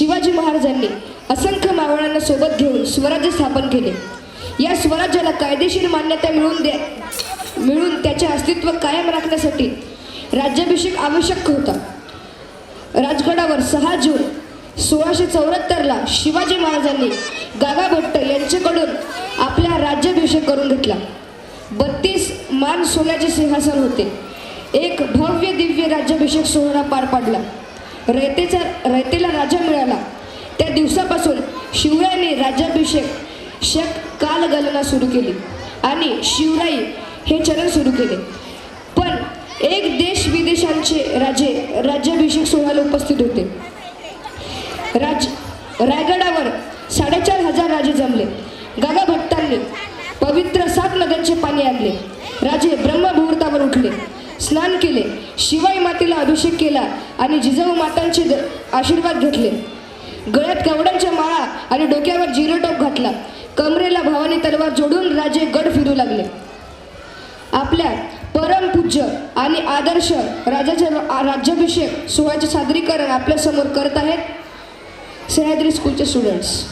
शिवाजी महाराजांनी असंख्य मावळ्यांना सोबत घेऊन स्वराज्य स्थापन केले। या स्वराज्याला कायदेशीर मान्यता मिळून त्याचे अस्तित्व कायम राखण्यासाठी राज्याभिषेक आवश्यक होता। राजगडावर 6 जून 1674ला शिवाजी महाराजांनी गागा भट्ट यांच्याकडून आपला राज्याभिषेक करून घेतला। 32 मान सोन्याचे सिंहासन होते। एक भव्य दिव्य राज्याभिषेक सोहळा पार पडला। रयतेला राजा मिळाला। त्या दिवसापासून शिवरायांनी राज्याभिषेक कालगणना सुरू केली आणि शिवराई हे चरण सुरू केले। पण एक देश विदेशांचे राजे राज्याभिषेक सोहळ्याला उपस्थित होते। रायगडावर 4500 राजे जमले। गागा भट्टांनी पवित्र 7 नद्यांचे पाणी आणले। राजे ब्रह्ममुहूर्तावर उठले, स्नान केले, शिवाई मातेला अभिषेक केला आणि जिजाऊ मातांचे आशीर्वाद घेतले। गळ्यात कवड्यांच्या माळा आणि डोक्यावर जिरोटोप घातला। कमरेला भवानी तलवार जोडून राजे गड फिरू लागले। आपल्या परमपूज्य आणि आदर्श राजाच्या राज्याभिषेक सोहळ्याचे सादरीकरण आपल्या समोर करत आहेत सह्याद्री स्कूलचे स्टुडंट्स।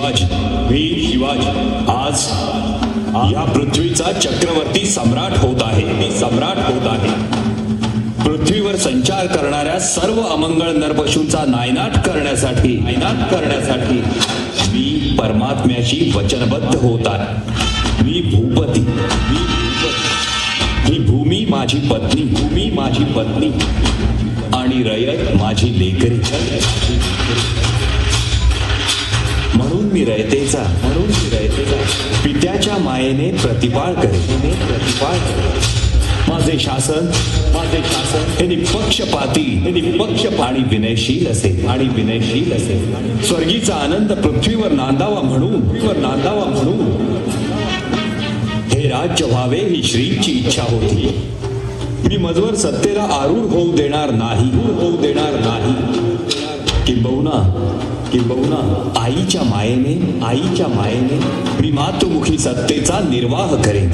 शिवाजी, वीर शिवाजी आज या पृथ्वीचा चक्रवर्ती सम्राट होत आहे, सम्राट होत आहे. पृथ्वीवर संचार करणाऱ्या सर्व अमंगळ नरपशूंचा नायनाट करण्यासाठी मी परमात्म्याशी वचनबद्ध होत आहे. मी भूपती, ही भूमी माझी पत्नी आणि रयत माझी लेकरी. म्हणून मी रयतेचा पित्याच्या मायेने प्रतिपाळ करेन. माझे शासन हे निपक्ष आणि विनयशील असेल. स्वर्गीचा आनंद पृथ्वीवर नांदावा म्हणून हे राज्य व्हावे ही श्रीची इच्छा होती. मी मजवर सत्तेला आरूढ होऊ देणार नाही. किंबहुना आईच्या मायेने मी मातृमुखी सत्तेचा निर्वाह करेन.